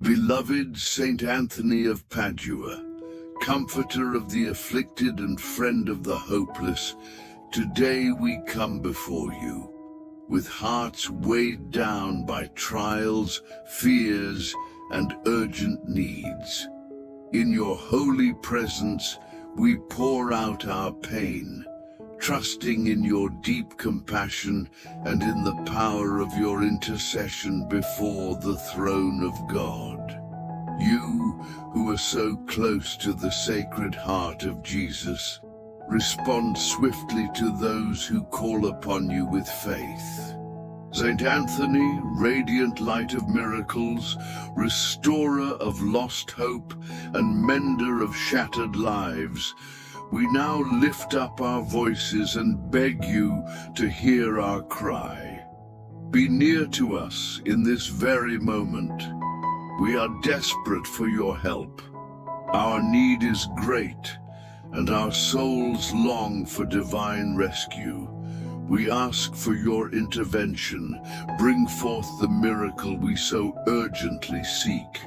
Beloved Saint Anthony of Padua, comforter of the afflicted and friend of the hopeless, today we come before you, with hearts weighed down by trials, fears, and urgent needs. In your holy presence, we pour out our pain, trusting in your deep compassion and in the power of your intercession before the throne of God. You, who are so close to the Sacred Heart of Jesus, respond swiftly to those who call upon you with faith. Saint Anthony, radiant light of miracles, restorer of lost hope and mender of shattered lives, we now lift up our voices and beg you to hear our cry. Be near to us in this very moment. We are desperate for your help. Our need is great, and our souls long for divine rescue. We ask for your intervention. Bring forth the miracle we so urgently seek.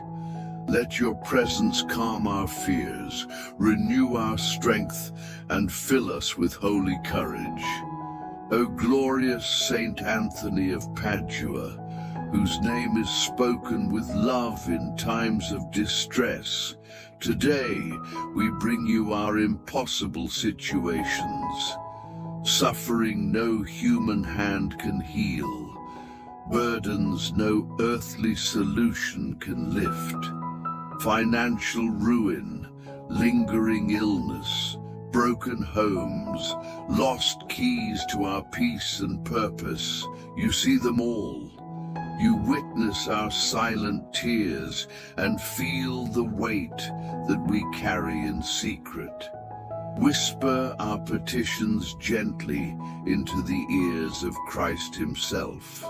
Let your presence calm our fears, renew our strength, and fill us with holy courage. O glorious Saint Anthony of Padua, whose name is spoken with love in times of distress, today we bring you our impossible situations. Suffering no human hand can heal, burdens no earthly solution can lift. Financial ruin, lingering illness, broken homes, lost keys to our peace and purpose. You see them all. You witness our silent tears and feel the weight that we carry in secret. Whisper our petitions gently into the ears of Christ himself.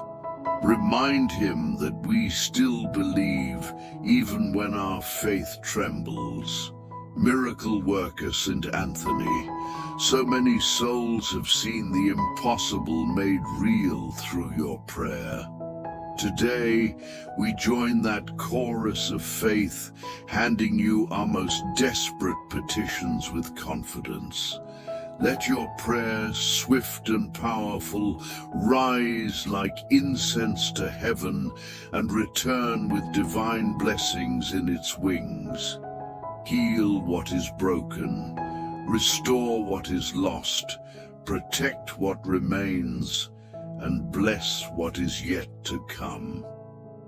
Remind him that we still believe even when our faith trembles. Miracle worker Saint Anthony, so many souls have seen the impossible made real through your prayer. Today, we join that chorus of faith, handing you our most desperate petitions with confidence. Let your prayer, swift and powerful, rise like incense to heaven and return with divine blessings in its wings. Heal what is broken, restore what is lost, protect what remains, and bless what is yet to come.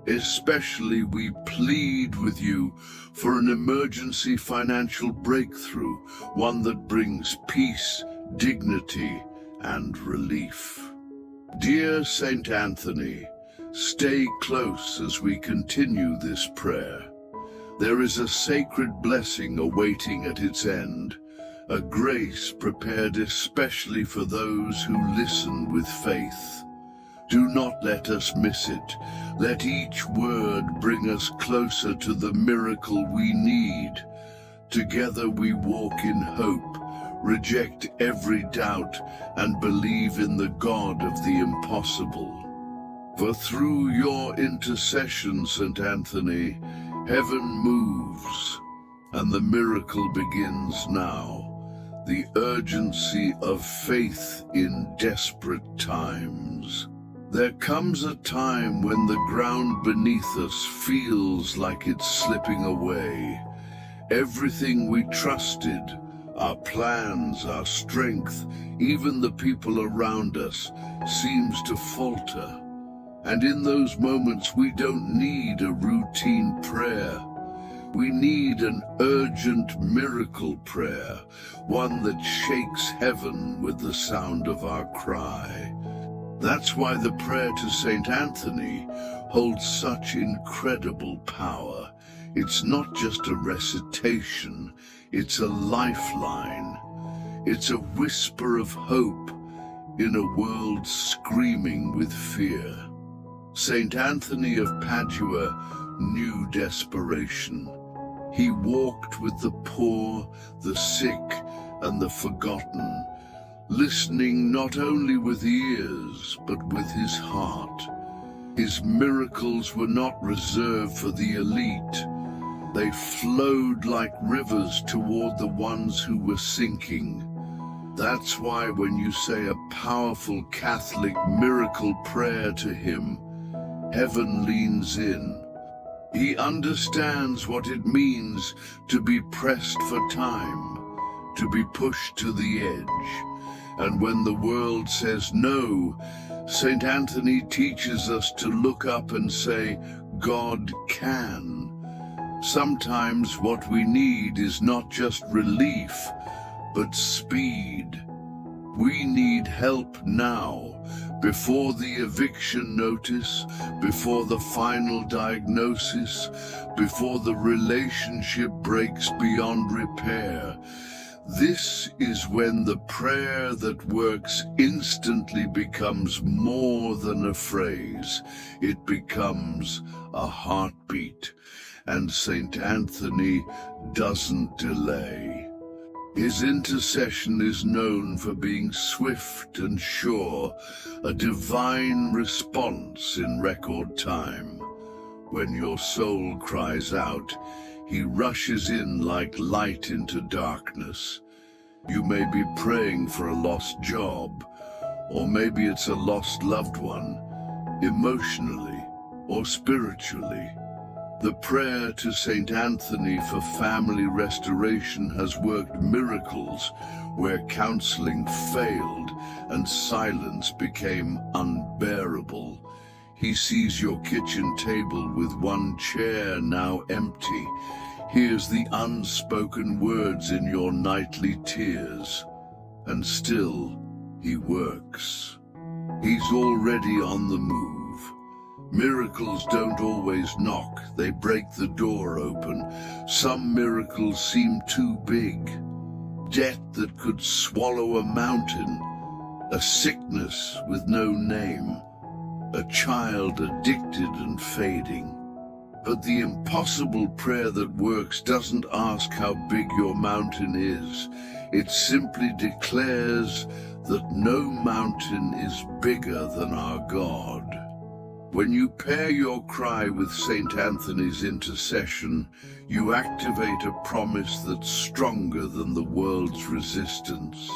Especially we plead with you for an emergency financial breakthrough, one that brings peace, dignity, and relief. Dear Saint Anthony, stay close as we continue this prayer. There is a sacred blessing awaiting at its end, a grace prepared especially for those who listen with faith. Do not let us miss it. Let each word bring us closer to the miracle we need. Together we walk in hope, reject every doubt, and believe in the God of the impossible. For through your intercession, Saint Anthony, heaven moves, and the miracle begins now. The urgency of faith in desperate times. There comes a time when the ground beneath us feels like it's slipping away. Everything we trusted, our plans, our strength, even the people around us, seems to falter. And in those moments we don't need a routine prayer. We need an urgent miracle prayer, one that shakes heaven with the sound of our cry. That's why the prayer to Saint Anthony holds such incredible power. It's not just a recitation, it's a lifeline. It's a whisper of hope in a world screaming with fear. Saint Anthony of Padua knew desperation. He walked with the poor, the sick, and the forgotten, listening not only with ears, but with his heart. His miracles were not reserved for the elite. They flowed like rivers toward the ones who were sinking. That's why when you say a powerful Catholic miracle prayer to him, heaven leans in. He understands what it means to be pressed for time, to be pushed to the edge. And when the world says no, Saint Anthony teaches us to look up and say, God can. Sometimes what we need is not just relief, but speed. We need help now, before the eviction notice, before the final diagnosis, before the relationship breaks beyond repair. This is when the prayer that works instantly becomes more than a phrase. It becomes a heartbeat. And Saint Anthony doesn't delay. His intercession is known for being swift and sure, a divine response in record time. When your soul cries out, he rushes in like light into darkness. You may be praying for a lost job, or maybe it's a lost loved one, emotionally or spiritually. The prayer to Saint Anthony for family restoration has worked miracles where counseling failed and silence became unbearable. He sees your kitchen table with one chair now empty, hears the unspoken words in your nightly tears, and still he works. He's already on the move. Miracles don't always knock, they break the door open. Some miracles seem too big. Debt that could swallow a mountain, a sickness with no name, a child addicted and fading. But the impossible prayer that works doesn't ask how big your mountain is. It simply declares that no mountain is bigger than our God. When you pair your cry with Saint Anthony's intercession, you activate a promise that's stronger than the world's resistance.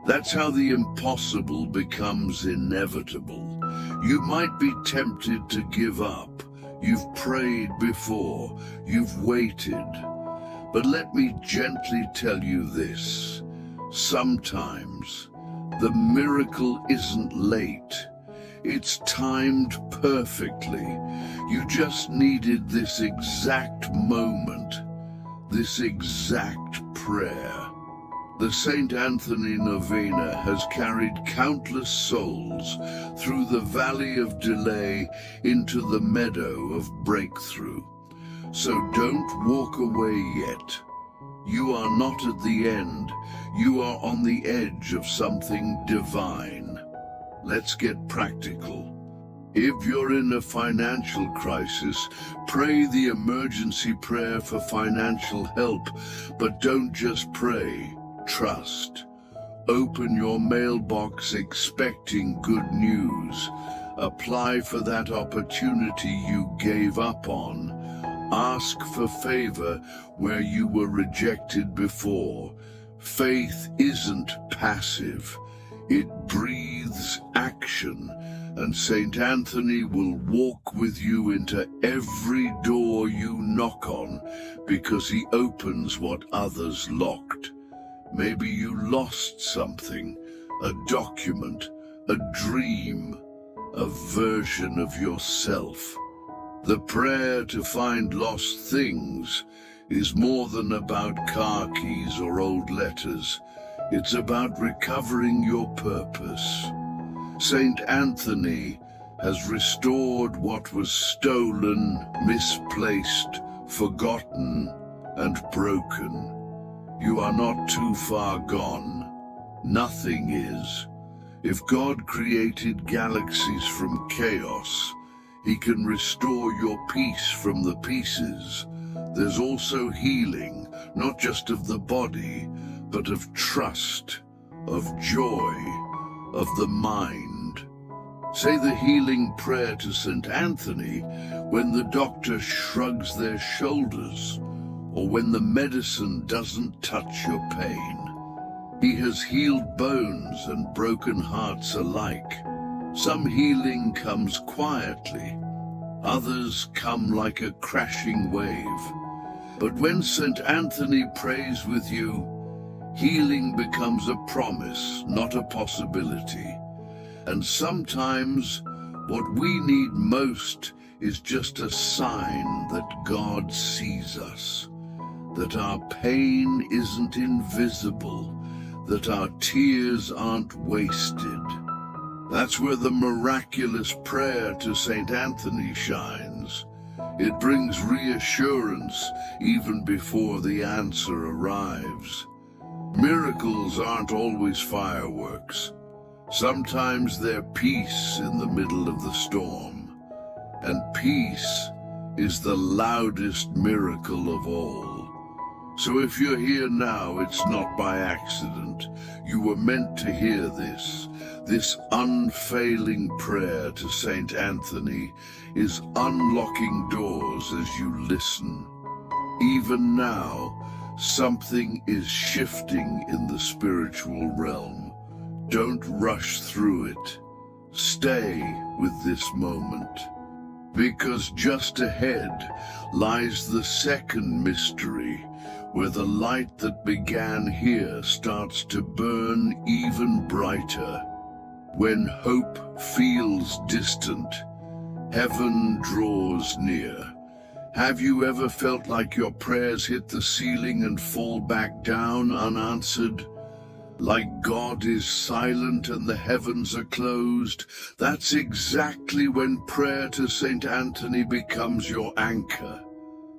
That's how the impossible becomes inevitable. You might be tempted to give up. You've prayed before, you've waited. But let me gently tell you this. Sometimes the miracle isn't late. It's timed perfectly. You just needed this exact moment, this exact prayer. The Saint Anthony Novena has carried countless souls through the valley of delay into the meadow of breakthrough. So don't walk away yet. You are not at the end. You are on the edge of something divine. Let's get practical. If you're in a financial crisis, pray the emergency prayer for financial help, but don't just pray, trust. Open your mailbox expecting good news. Apply for that opportunity you gave up on. Ask for favor where you were rejected before. Faith isn't passive. It breathes action, and Saint Anthony will walk with you into every door you knock on, because he opens what others locked. Maybe you lost something, a document, a dream, a version of yourself. The prayer to find lost things is more than about car keys or old letters. It's about recovering your purpose. Saint Anthony has restored what was stolen, misplaced, forgotten, and broken. You are not too far gone. Nothing is. If God created galaxies from chaos, he can restore your peace from the pieces. There's also healing, not just of the body, but of trust, of joy, of the mind. Say the healing prayer to Saint Anthony when the doctor shrugs their shoulders, or when the medicine doesn't touch your pain. He has healed bones and broken hearts alike. Some healing comes quietly, others come like a crashing wave. But when Saint Anthony prays with you, healing becomes a promise, not a possibility. And sometimes what we need most is just a sign that God sees us, that our pain isn't invisible, that our tears aren't wasted. That's where the miraculous prayer to Saint Anthony shines. It brings reassurance even before the answer arrives. Miracles aren't always fireworks. Sometimes they're peace in the middle of the storm. And peace is the loudest miracle of all. So if you're here now, it's not by accident. You were meant to hear this. This unfailing prayer to Saint Anthony is unlocking doors as you listen. Even now, something is shifting in the spiritual realm. Don't rush through it. Stay with this moment. Because just ahead lies the second mystery, where the light that began here starts to burn even brighter. When hope feels distant, heaven draws near. Have you ever felt like your prayers hit the ceiling and fall back down unanswered? Like God is silent and the heavens are closed? That's exactly when prayer to Saint Anthony becomes your anchor.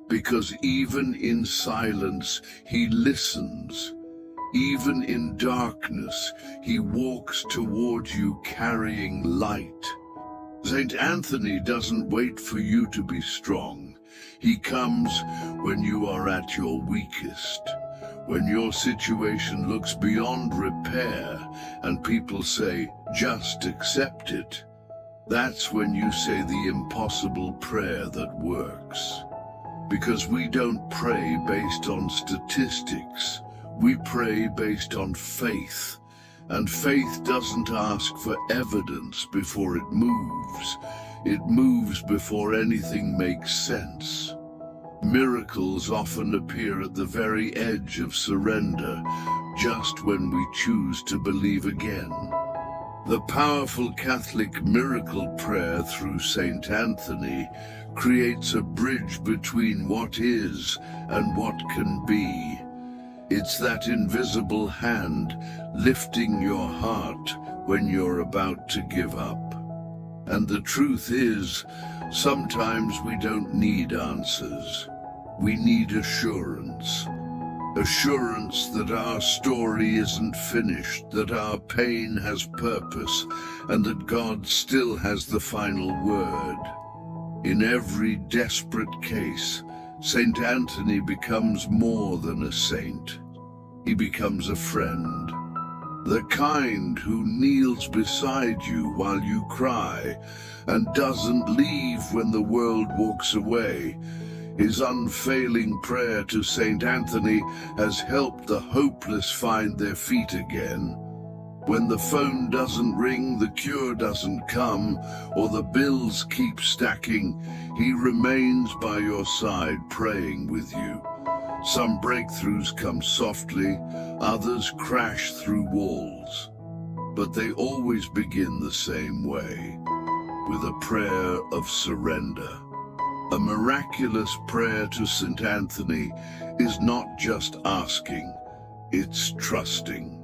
Because even in silence, he listens. Even in darkness, he walks toward you carrying light. Saint Anthony doesn't wait for you to be strong. He comes when you are at your weakest, when your situation looks beyond repair and people say, just accept it. That's when you say the impossible prayer that works. Because we don't pray based on statistics. We pray based on faith. And faith doesn't ask for evidence before it moves. It moves before anything makes sense. Miracles often appear at the very edge of surrender, just when we choose to believe again. The powerful Catholic miracle prayer through Saint Anthony creates a bridge between what is and what can be. It's that invisible hand lifting your heart when you're about to give up. And the truth is, sometimes we don't need answers. We need assurance. Assurance that our story isn't finished, that our pain has purpose, and that God still has the final word. In every desperate case, Saint Anthony becomes more than a saint. He becomes a friend. The kind who kneels beside you while you cry and doesn't leave when the world walks away. His unfailing prayer to Saint Anthony has helped the hopeless find their feet again. When the phone doesn't ring, the cure doesn't come, or the bills keep stacking, he remains by your side praying with you. Some breakthroughs come softly, others crash through walls. But they always begin the same way, with a prayer of surrender. A miraculous prayer to Saint Anthony is not just asking, it's trusting.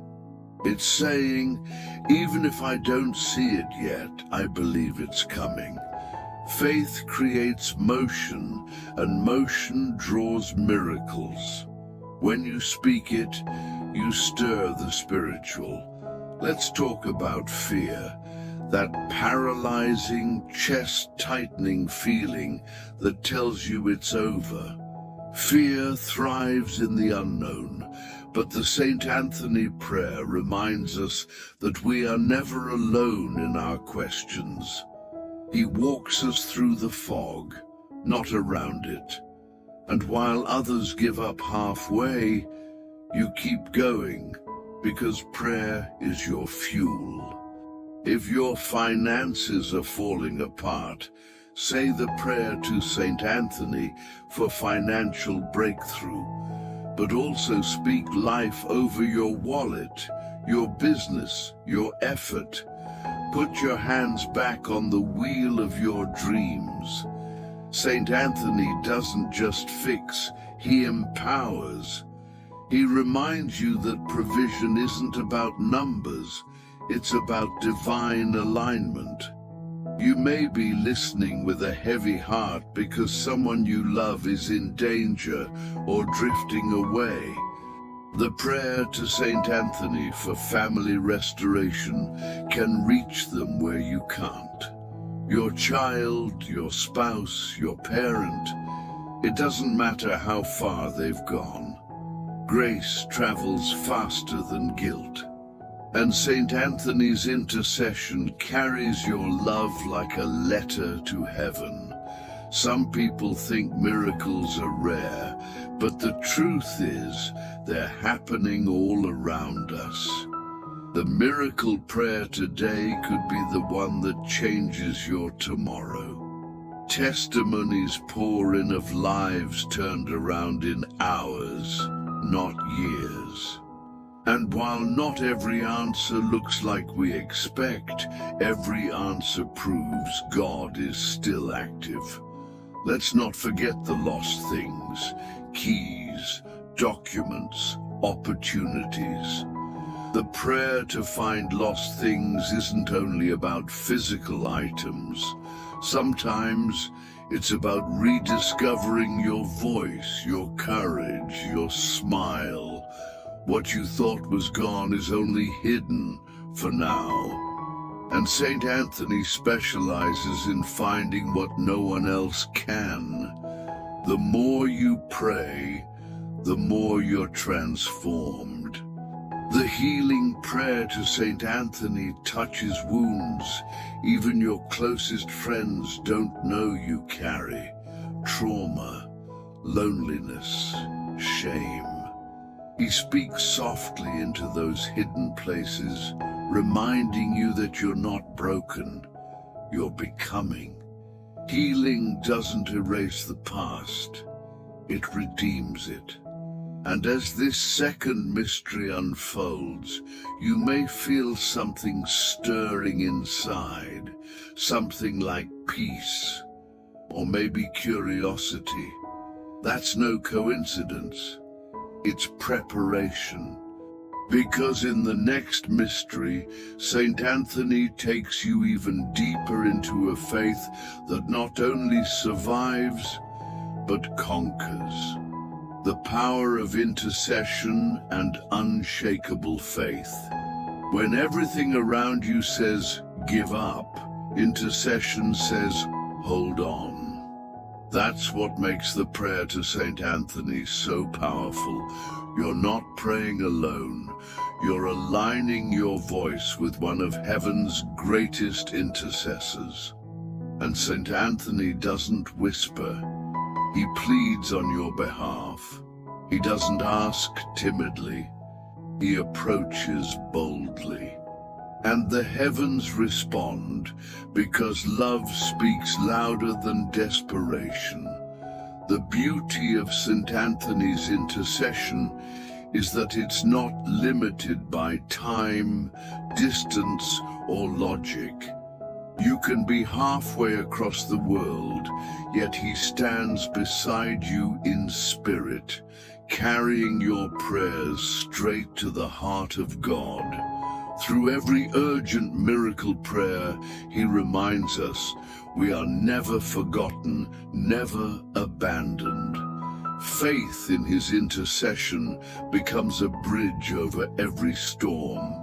It's saying, even if I don't see it yet, I believe it's coming. Faith creates motion, and motion draws miracles. When you speak it, you stir the spiritual. Let's talk about fear. That paralyzing, chest-tightening feeling that tells you it's over. Fear thrives in the unknown, But the Saint Anthony prayer reminds us that we are never alone in our questions. He walks us through the fog, not around it. And while others give up halfway, you keep going, because prayer is your fuel. If your finances are falling apart, say the prayer to Saint Anthony for financial breakthrough, but also speak life over your wallet, your business, your effort. Put your hands back on the wheel of your dreams. Saint Anthony doesn't just fix, he empowers. He reminds you that provision isn't about numbers, it's about divine alignment. You may be listening with a heavy heart because someone you love is in danger or drifting away. The prayer to Saint Anthony for family restoration can reach them where you can't. Your child, your spouse, your parent, it doesn't matter how far they've gone. Grace travels faster than guilt. And Saint Anthony's intercession carries your love like a letter to heaven. Some people think miracles are rare, but the truth is they're happening all around us. The miracle prayer today could be the one that changes your tomorrow. Testimonies pour in of lives turned around in hours, not years. And while not every answer looks like we expect, every answer proves God is still active. Let's not forget the lost things, keys, documents, opportunities. The prayer to find lost things isn't only about physical items. Sometimes it's about rediscovering your voice, your courage, your smile. What you thought was gone is only hidden for now. And Saint Anthony specializes in finding what no one else can. The more you pray, the more you're transformed. The healing prayer to Saint Anthony touches wounds even your closest friends don't know you carry. Trauma, loneliness, shame. He speaks softly into those hidden places, reminding you that you're not broken, you're becoming. Healing doesn't erase the past, it redeems it. And as this second mystery unfolds, you may feel something stirring inside, something like peace, or maybe curiosity. That's no coincidence. It's preparation. Because in the next mystery, Saint Anthony takes you even deeper into a faith that not only survives, but conquers. The power of intercession and unshakable faith. When everything around you says, give up, intercession says, hold on. That's what makes the prayer to Saint Anthony so powerful. You're not praying alone. You're aligning your voice with one of heaven's greatest intercessors. And Saint Anthony doesn't whisper. He pleads on your behalf. He doesn't ask timidly. He approaches boldly. And the heavens respond, because love speaks louder than desperation. The beauty of Saint Anthony's intercession is that it's not limited by time, distance, or logic. You can be halfway across the world, yet he stands beside you in spirit, carrying your prayers straight to the heart of God. Through every urgent miracle prayer, he reminds us we are never forgotten, never abandoned. Faith in his intercession becomes a bridge over every storm.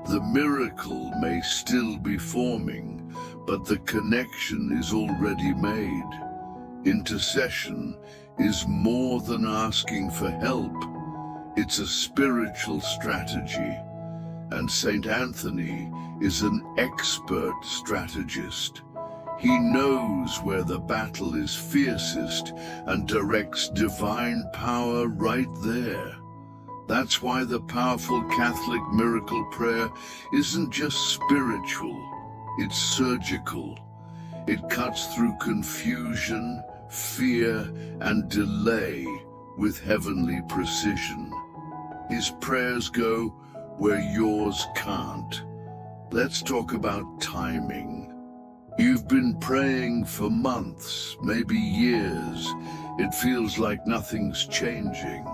The miracle may still be forming, but the connection is already made. Intercession is more than asking for help. It's a spiritual strategy, and Saint Anthony is an expert strategist. He knows where the battle is fiercest and directs divine power right there. That's why the powerful Catholic miracle prayer isn't just spiritual, it's surgical. It cuts through confusion, fear, and delay with heavenly precision. His prayers go where yours can't. Let's talk about timing. You've been praying for months, maybe years. It feels like nothing's changing.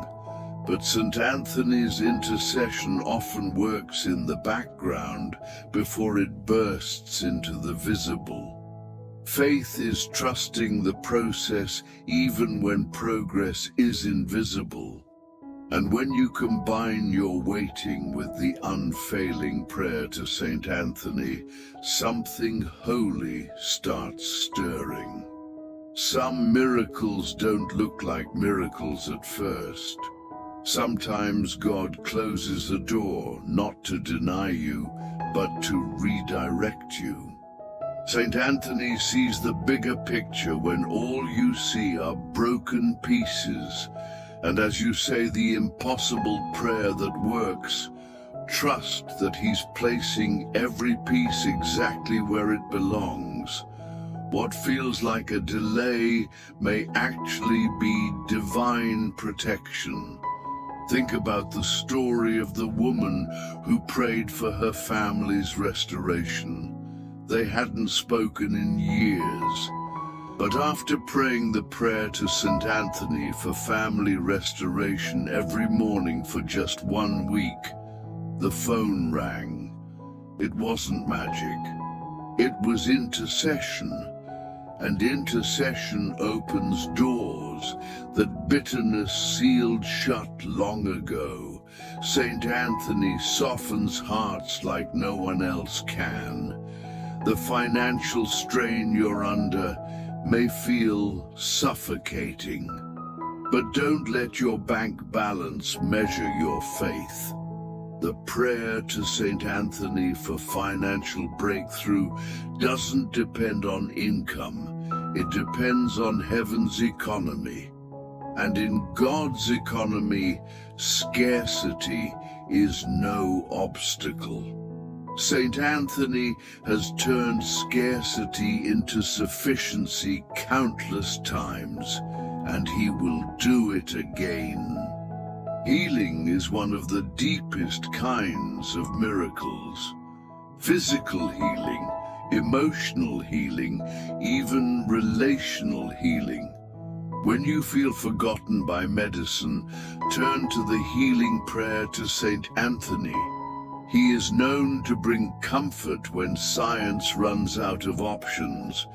But Saint Anthony's intercession often works in the background before it bursts into the visible. Faith is trusting the process even when progress is invisible. And when you combine your waiting with the unfailing prayer to Saint Anthony, something holy starts stirring. Some miracles don't look like miracles at first. Sometimes God closes a door not to deny you, but to redirect you. Saint Anthony sees the bigger picture when all you see are broken pieces. And as you say the impossible prayer that works, trust that He's placing every piece exactly where it belongs. What feels like a delay may actually be divine protection. Think about the story of the woman who prayed for her family's restoration. They hadn't spoken in years. But after praying the prayer to Saint Anthony for family restoration every morning for just 1 week, the phone rang. It wasn't magic. It was intercession. And intercession opens doors that bitterness sealed shut long ago. Saint Anthony softens hearts like no one else can. The financial strain you're under may feel suffocating, but don't let your bank balance measure your faith. The prayer to Saint Anthony for financial breakthrough doesn't depend on income. It depends on heaven's economy. And in God's economy, scarcity is no obstacle. Saint Anthony has turned scarcity into sufficiency countless times, and he will do it again. Healing is one of the deepest kinds of miracles. Physical healing, emotional healing, even relational healing. When you feel forgotten by medicine, turn to the healing prayer to Saint Anthony. He is known to bring comfort when science runs out of options.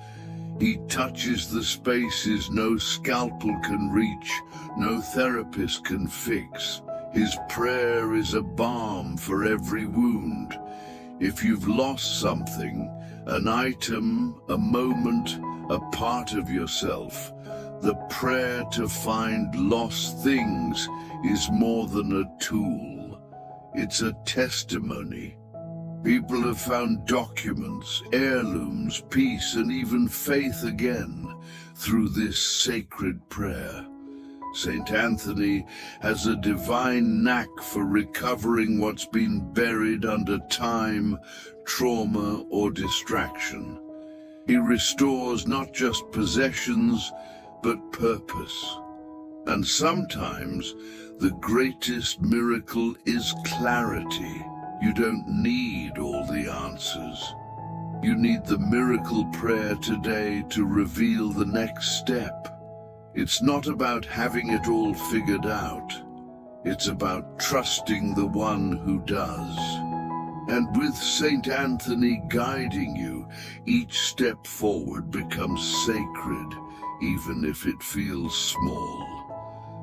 He touches the spaces no scalpel can reach, no therapist can fix. His prayer is a balm for every wound. If you've lost something, an item, a moment, a part of yourself, the prayer to find lost things is more than a tool. It's a testimony. People have found documents, heirlooms, peace, and even faith again through this sacred prayer. Saint Anthony has a divine knack for recovering what's been buried under time, trauma, or distraction. He restores not just possessions, but purpose. And sometimes the greatest miracle is clarity. You don't need all the answers. You need the miracle prayer today to reveal the next step. It's not about having it all figured out. It's about trusting the one who does. And with Saint Anthony guiding you, each step forward becomes sacred, even if it feels small.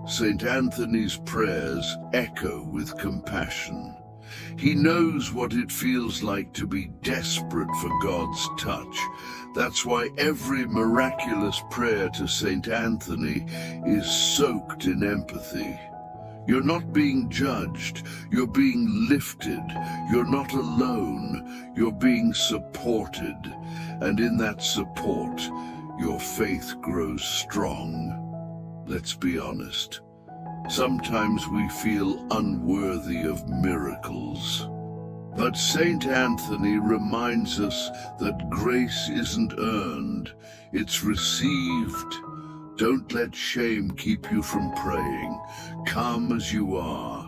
Saint Anthony's prayers echo with compassion. He knows what it feels like to be desperate for God's touch. That's why every miraculous prayer to Saint Anthony is soaked in empathy. You're not being judged, you're being lifted. You're not alone, you're being supported. And in that support, your faith grows strong. Let's be honest. Sometimes we feel unworthy of miracles. But Saint Anthony reminds us that grace isn't earned, it's received. Don't let shame keep you from praying. Come as you are.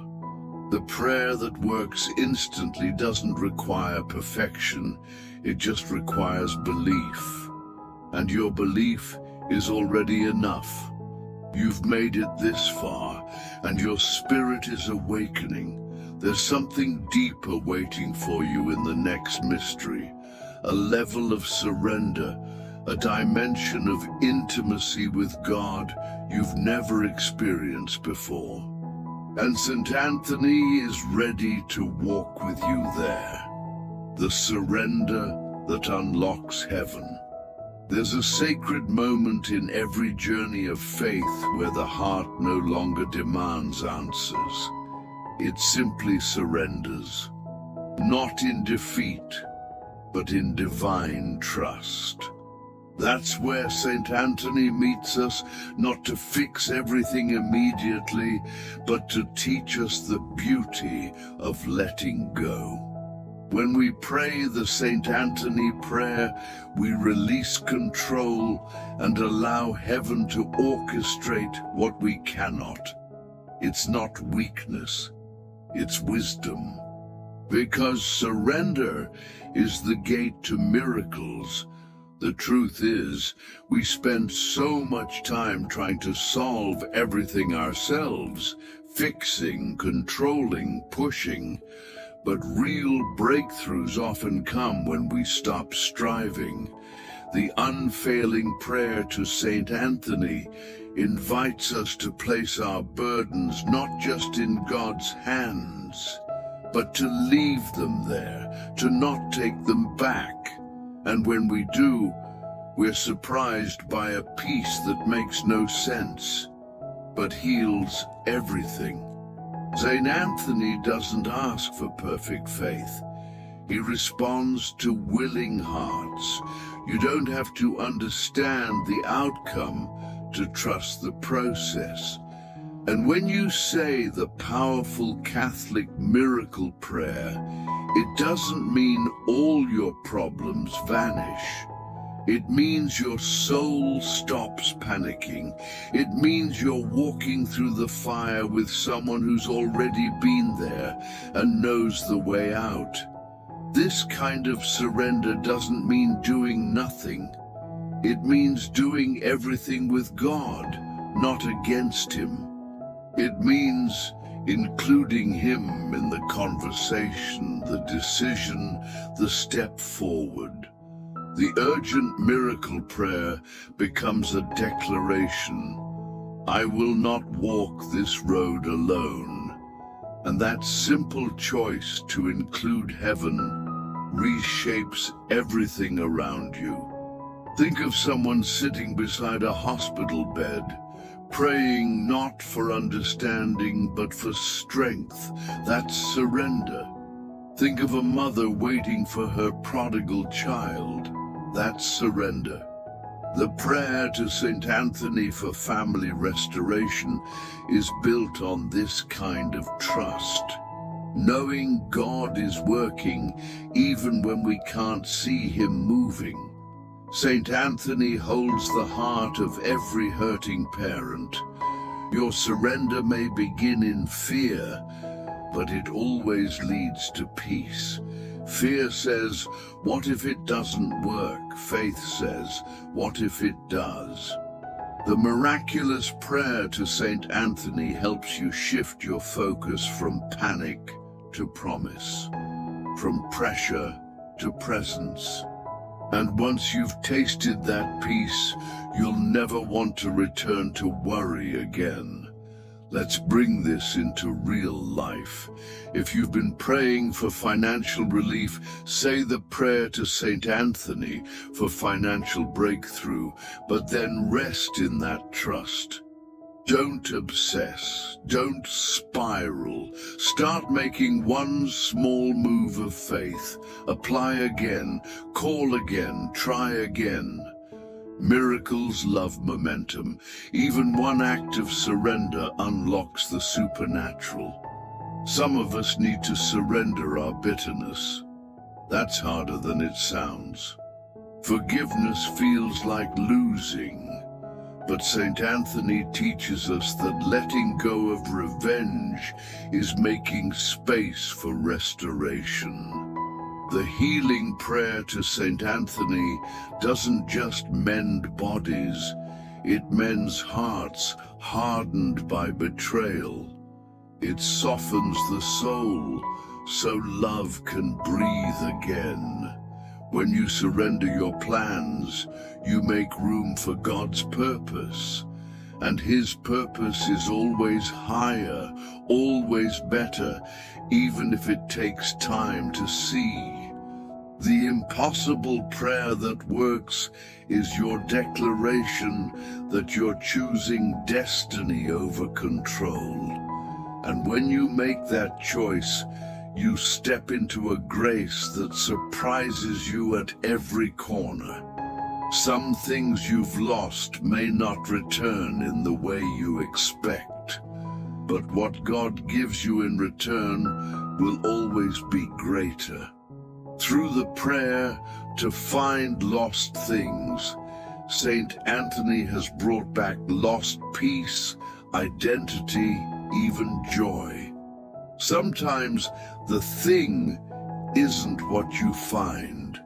The prayer that works instantly doesn't require perfection. It just requires belief. And your belief is already enough. You've made it this far, and your spirit is awakening. There's something deeper waiting for you in the next mystery. A level of surrender, a dimension of intimacy with God you've never experienced before. And Saint Anthony is ready to walk with you there. The surrender that unlocks heaven. There's a sacred moment in every journey of faith where the heart no longer demands answers. It simply surrenders, not in defeat, but in divine trust. That's where Saint Anthony meets us, not to fix everything immediately, but to teach us the beauty of letting go. When we pray the Saint Anthony prayer, we release control and allow heaven to orchestrate what we cannot. It's not weakness, it's wisdom. Because surrender is the gate to miracles. The truth is, we spend so much time trying to solve everything ourselves, fixing, controlling, pushing. But real breakthroughs often come when we stop striving. The unfailing prayer to Saint Anthony invites us to place our burdens not just in God's hands, but to leave them there, to not take them back. And when we do, we're surprised by a peace that makes no sense, but heals everything. Saint Anthony doesn't ask for perfect faith. He responds to willing hearts. You don't have to understand the outcome to trust the process. And when you say the powerful Catholic miracle prayer, it doesn't mean all your problems vanish. It means your soul stops panicking. It means you're walking through the fire with someone who's already been there and knows the way out. This kind of surrender doesn't mean doing nothing. It means doing everything with God, not against Him. It means including Him in the conversation, the decision, the step forward. The urgent miracle prayer becomes a declaration. I will not walk this road alone. And that simple choice to include heaven reshapes everything around you. Think of someone sitting beside a hospital bed, praying not for understanding but for strength. That's surrender. Think of a mother waiting for her prodigal child. That's surrender. The prayer to Saint Anthony for family restoration is built on this kind of trust. Knowing God is working even when we can't see Him moving. Saint Anthony holds the heart of every hurting parent. Your surrender may begin in fear, but it always leads to peace. Fear says, what if it doesn't work? Faith says, what if it does? The miraculous prayer to Saint Anthony helps you shift your focus from panic to promise, from pressure to presence. And once you've tasted that peace, you'll never want to return to worry again. Let's bring this into real life. If you've been praying for financial relief, say the prayer to Saint Anthony for financial breakthrough, but then rest in that trust. Don't obsess, don't spiral. Start making one small move of faith. Apply again, call again, try again. Miracles love momentum. Even one act of surrender unlocks the supernatural. Some of us need to surrender our bitterness. That's harder than it sounds. Forgiveness feels like losing. But Saint Anthony teaches us that letting go of revenge is making space for restoration. The healing prayer to Saint Anthony doesn't just mend bodies, it mends hearts hardened by betrayal. It softens the soul so love can breathe again. When you surrender your plans, you make room for God's purpose. And His purpose is always higher, always better, even if it takes time to see. The impossible prayer that works is your declaration that you're choosing destiny over control. And when you make that choice, you step into a grace that surprises you at every corner. Some things you've lost may not return in the way you expect, but what God gives you in return will always be greater. Through the prayer to find lost things, Saint Anthony has brought back lost peace, identity, even joy. Sometimes the thing isn't what you find,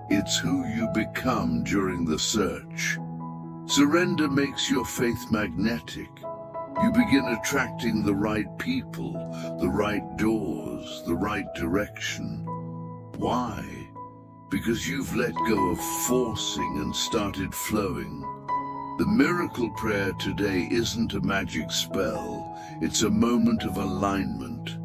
it's who you become during the search. Surrender makes your faith magnetic. You begin attracting the right people, the right doors, the right direction. Why? Because you've let go of forcing and started flowing. The miracle prayer today isn't a magic spell, it's a moment of alignment.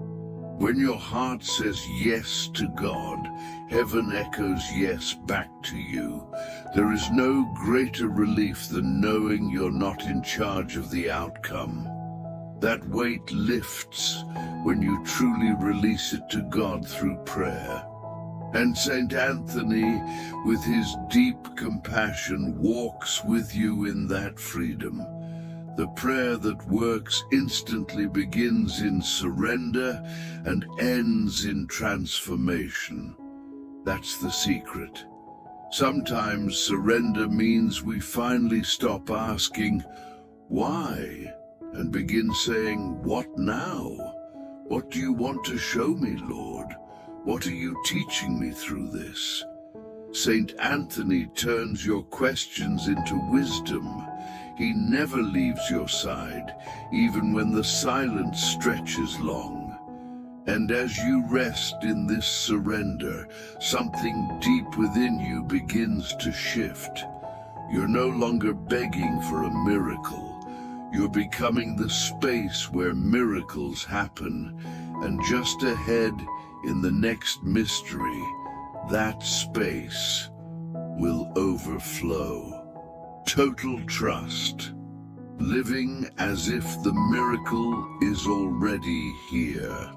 When your heart says yes to God, heaven echoes yes back to you. There is no greater relief than knowing you're not in charge of the outcome. That weight lifts when you truly release it to God through prayer. And Saint Anthony, with his deep compassion, walks with you in that freedom. The prayer that works instantly begins in surrender and ends in transformation. That's the secret. Sometimes surrender means we finally stop asking, why? And begin saying, what now? What do you want to show me, Lord? What are you teaching me through this? Saint Anthony turns your questions into wisdom. He never leaves your side, even when the silence stretches long. And as you rest in this surrender, something deep within you begins to shift. You're no longer begging for a miracle. You're becoming the space where miracles happen. And just ahead, in the next mystery, that space will overflow. Total trust, living as if the miracle is already here.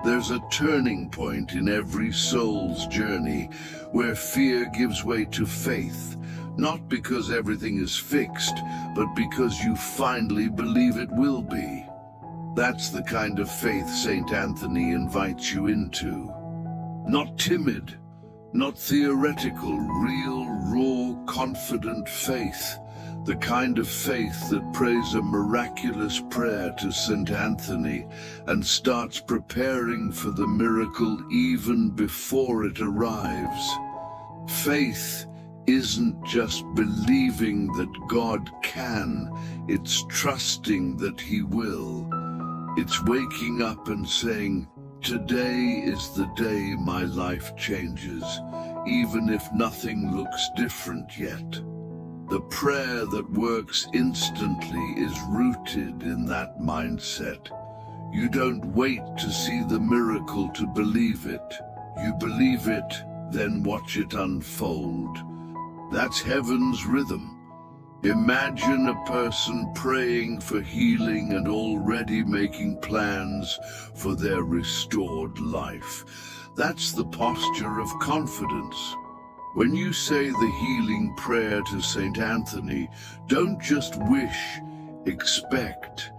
There's a turning point in every soul's journey where fear gives way to faith, not because everything is fixed, but because you finally believe it will be. That's the kind of faith Saint Anthony invites you into. Not timid, not theoretical, real, raw, confident faith. The kind of faith that prays a miraculous prayer to Saint Anthony and starts preparing for the miracle even before it arrives. Faith isn't just believing that God can, it's trusting that He will. It's waking up and saying, today is the day my life changes, even if nothing looks different yet. The prayer that works instantly is rooted in that mindset. You don't wait to see the miracle to believe it. You believe it, then watch it unfold. That's heaven's rhythm. Imagine a person praying for healing and already making plans for their restored life. That's the posture of confidence. When you say the healing prayer to Saint Anthony, don't just wish, expect.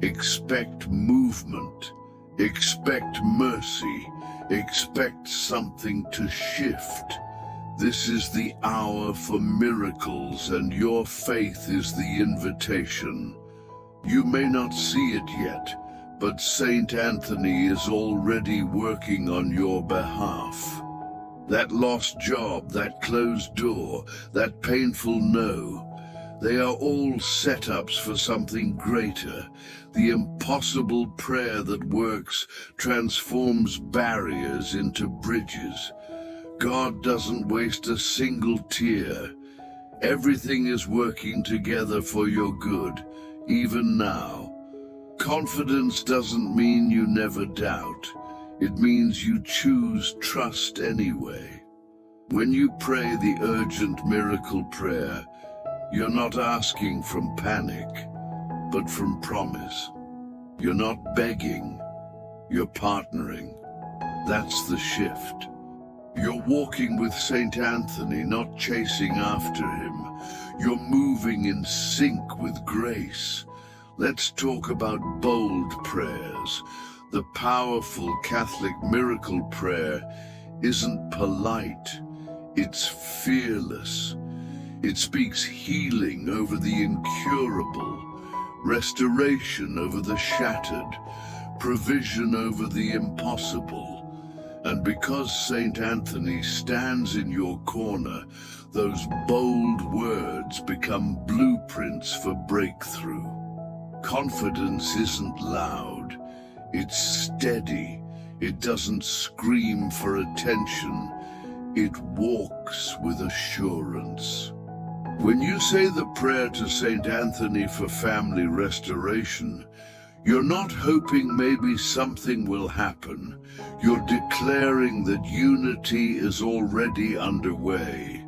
Expect movement, expect mercy, expect something to shift. This is the hour for miracles, and your faith is the invitation. You may not see it yet, but Saint Anthony is already working on your behalf. That lost job, that closed door, that painful no, they are all setups for something greater. The impossible prayer that works transforms barriers into bridges. God doesn't waste a single tear. Everything is working together for your good, even now. Confidence doesn't mean you never doubt. It means you choose trust anyway. When you pray the urgent miracle prayer, you're not asking from panic, but from promise. You're not begging, you're partnering. That's the shift. You're walking with Saint Anthony, not chasing after him. You're moving in sync with grace. Let's talk about bold prayers. The powerful Catholic miracle prayer isn't polite, it's fearless. It speaks healing over the incurable, restoration over the shattered, provision over the impossible. And because Saint Anthony stands in your corner, those bold words become blueprints for breakthrough. Confidence isn't loud, it's steady. It doesn't scream for attention, it walks with assurance. When you say the prayer to Saint Anthony for family restoration, you're not hoping maybe something will happen. You're declaring that unity is already underway,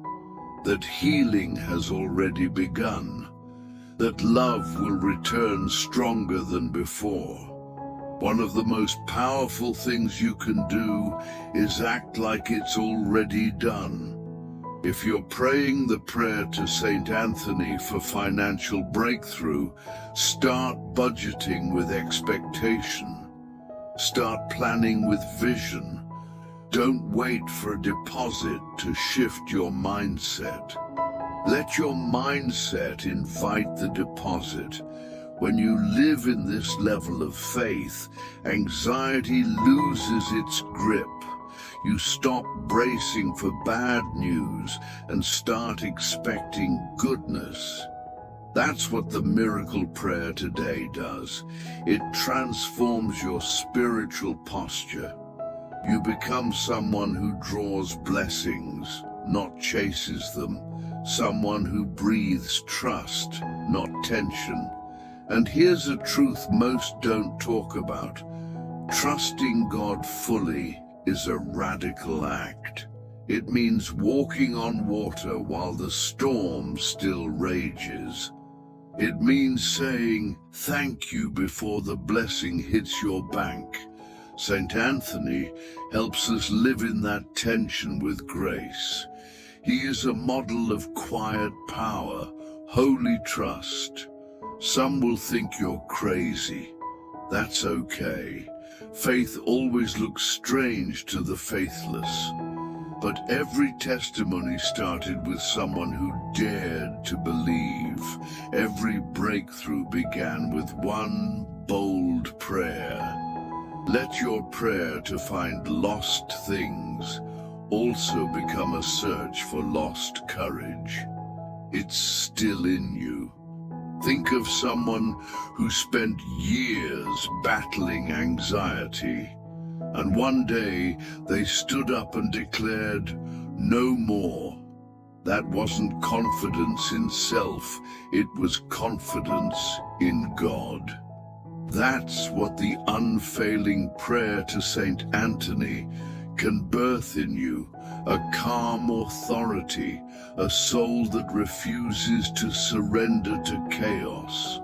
that healing has already begun, that love will return stronger than before. One of the most powerful things you can do is act like it's already done. If you're praying the prayer to Saint Anthony for financial breakthrough, start budgeting with expectation. Start planning with vision. Don't wait for a deposit to shift your mindset. Let your mindset invite the deposit. When you live in this level of faith, anxiety loses its grip. You stop bracing for bad news and start expecting goodness. That's what the miracle prayer today does. It transforms your spiritual posture. You become someone who draws blessings, not chases them. Someone who breathes trust, not tension. And here's a truth most don't talk about. Trusting God fully is a radical act. It means walking on water while the storm still rages. It means saying thank you before the blessing hits your bank. Saint Anthony helps us live in that tension with grace. He is a model of quiet power, holy trust. Some will think you're crazy. That's okay. Faith always looks strange to the faithless. But every testimony started with someone who dared to believe. Every breakthrough began with one bold prayer. Let your prayer to find lost things also become a search for lost courage. It's still in you. Think of someone who spent years battling anxiety, and one day they stood up and declared, "No more." That wasn't confidence in self, it was confidence in God. That's what the unfailing prayer to Saint Anthony can birth in you a calm authority, a soul that refuses to surrender to chaos.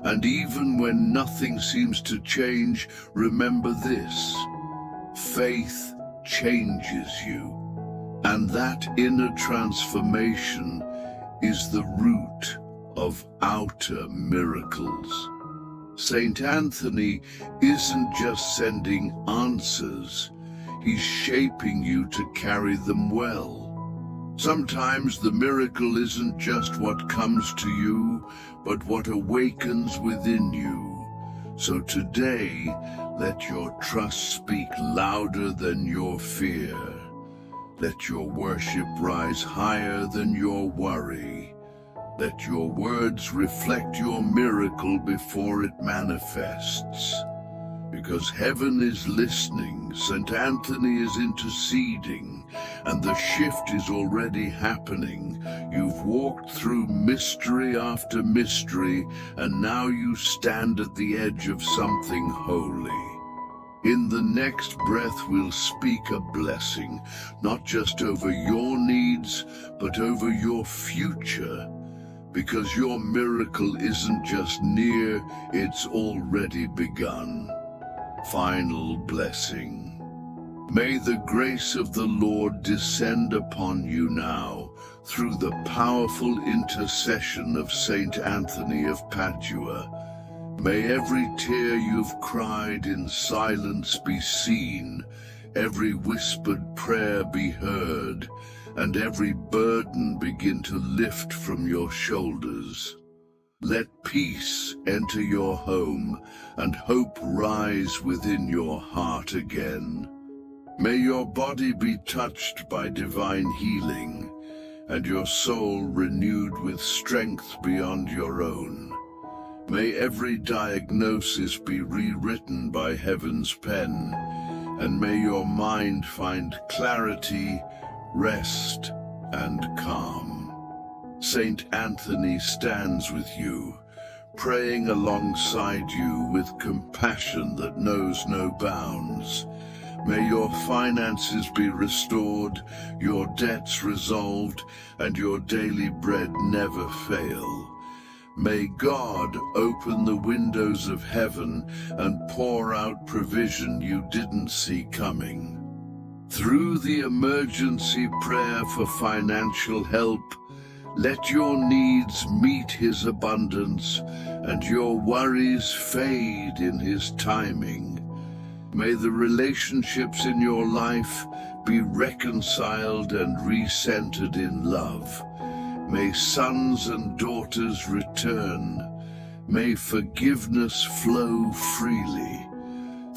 And even when nothing seems to change, remember this: faith changes you. And that inner transformation is the root of outer miracles. Saint Anthony isn't just sending answers, he's shaping you to carry them well. Sometimes the miracle isn't just what comes to you, but what awakens within you. So today, let your trust speak louder than your fear. Let your worship rise higher than your worry. Let your words reflect your miracle before it manifests. Because heaven is listening, Saint Anthony is interceding, and the shift is already happening. You've walked through mystery after mystery, and now you stand at the edge of something holy. In the next breath, we'll speak a blessing, not just over your needs, but over your future. Because your miracle isn't just near, it's already begun. Final blessing. May the grace of the Lord descend upon you now, through the powerful intercession of Saint Anthony of Padua. May every tear you've cried in silence be seen, every whispered prayer be heard, and every burden begin to lift from your shoulders. Let peace enter your home and hope rise within your heart again. May your body be touched by divine healing, and your soul renewed with strength beyond your own. May every diagnosis be rewritten by heaven's pen, and may your mind find clarity, rest, and calm. Saint Anthony stands with you, praying alongside you with compassion that knows no bounds. May your finances be restored, your debts resolved, and your daily bread never fail. May God open the windows of heaven and pour out provision you didn't see coming. Through the emergency prayer for financial help, let your needs meet His abundance and your worries fade in His timing. May the relationships in your life be reconciled and recentered in love. May sons and daughters return. May forgiveness flow freely.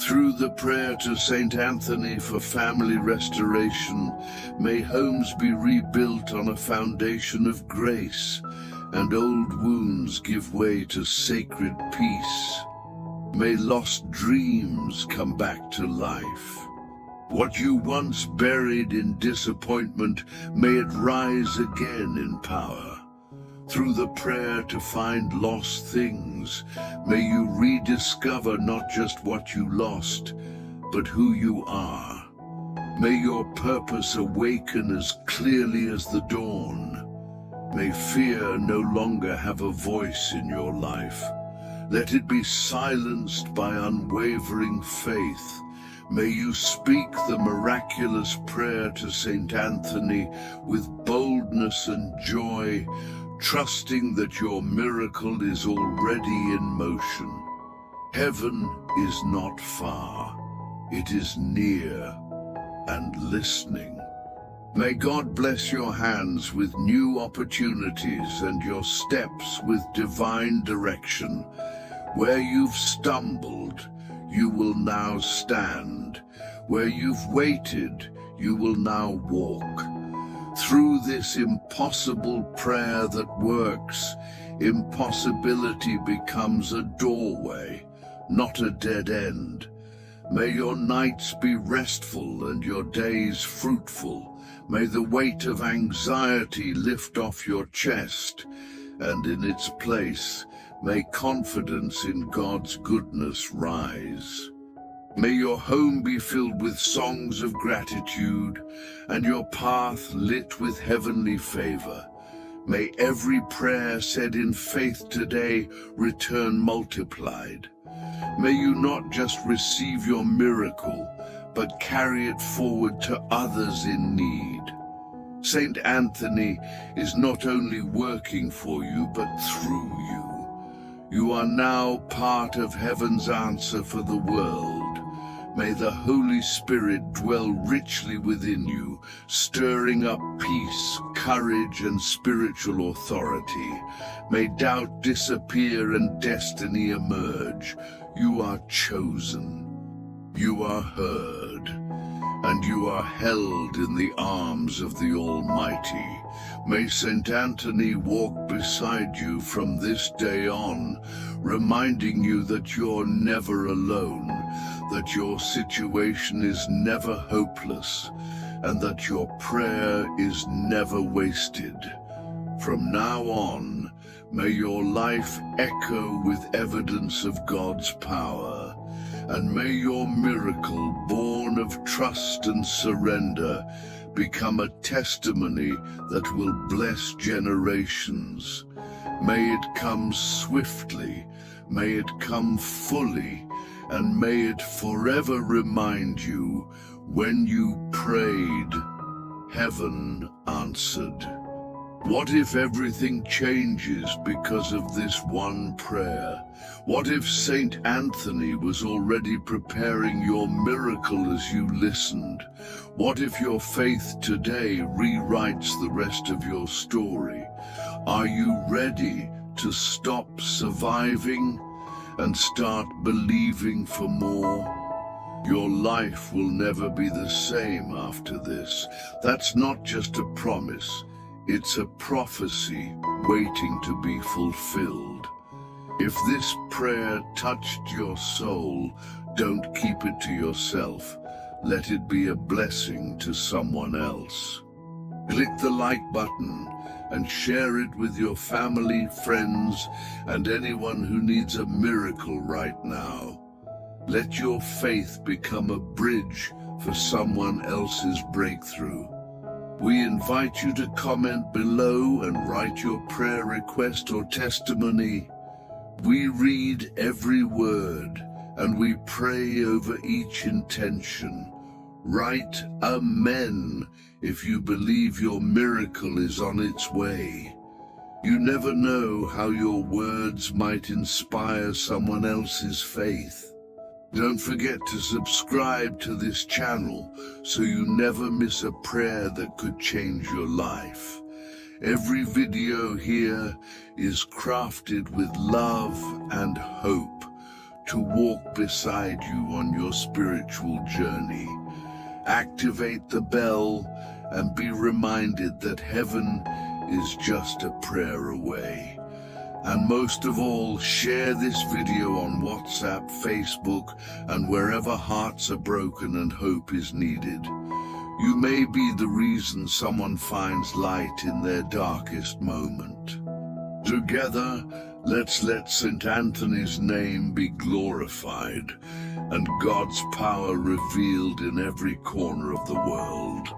Through the prayer to Saint Anthony for family restoration, may homes be rebuilt on a foundation of grace, and old wounds give way to sacred peace. May lost dreams come back to life. What you once buried in disappointment, may it rise again in power. Through the prayer to find lost things, may you rediscover not just what you lost, but who you are. May your purpose awaken as clearly as the dawn. May fear no longer have a voice in your life. Let it be silenced by unwavering faith. May you speak the miraculous prayer to Saint Anthony with boldness and joy, trusting that your miracle is already in motion. Heaven is not far, it is near and listening. May God bless your hands with new opportunities and your steps with divine direction. Where you've stumbled, you will now stand. Where you've waited, you will now walk. Through this impossible prayer that works, impossibility becomes a doorway, not a dead end. May your nights be restful and your days fruitful. May the weight of anxiety lift off your chest, and in its place, may confidence in God's goodness rise. May your home be filled with songs of gratitude and your path lit with heavenly favor. May every prayer said in faith today return multiplied. May you not just receive your miracle, but carry it forward to others in need. Saint Anthony is not only working for you, but through you. You are now part of heaven's answer for the world. May the Holy Spirit dwell richly within you, stirring up peace, courage, and spiritual authority. May doubt disappear and destiny emerge. You are chosen, you are heard, and you are held in the arms of the Almighty. May Saint Anthony walk beside you from this day on, reminding you that you're never alone, that your situation is never hopeless, and that your prayer is never wasted. From now on, may your life echo with evidence of God's power, and may your miracle, born of trust and surrender, become a testimony that will bless generations. May it come swiftly, may it come fully, and may it forever remind you, when you prayed, heaven answered. What if everything changes because of this one prayer? What if Saint Anthony was already preparing your miracle as you listened? What if your faith today rewrites the rest of your story? Are you ready to stop surviving and start believing for more? Your life will never be the same after this. That's not just a promise. It's a prophecy waiting to be fulfilled. If this prayer touched your soul, don't keep it to yourself. Let it be a blessing to someone else. Click the like button and share it with your family, friends, and anyone who needs a miracle right now. Let your faith become a bridge for someone else's breakthrough. We invite you to comment below and write your prayer request or testimony. We read every word and we pray over each intention. Write Amen if you believe your miracle is on its way. You never know how your words might inspire someone else's faith. Don't forget to subscribe to this channel so you never miss a prayer that could change your life. Every video here is crafted with love and hope to walk beside you on your spiritual journey. Activate the bell and be reminded that heaven is just a prayer away. And most of all, share this video on WhatsApp, Facebook, and wherever hearts are broken and hope is needed. You may be the reason someone finds light in their darkest moment. Together, let's let Saint Anthony's name be glorified and God's power revealed in every corner of the world.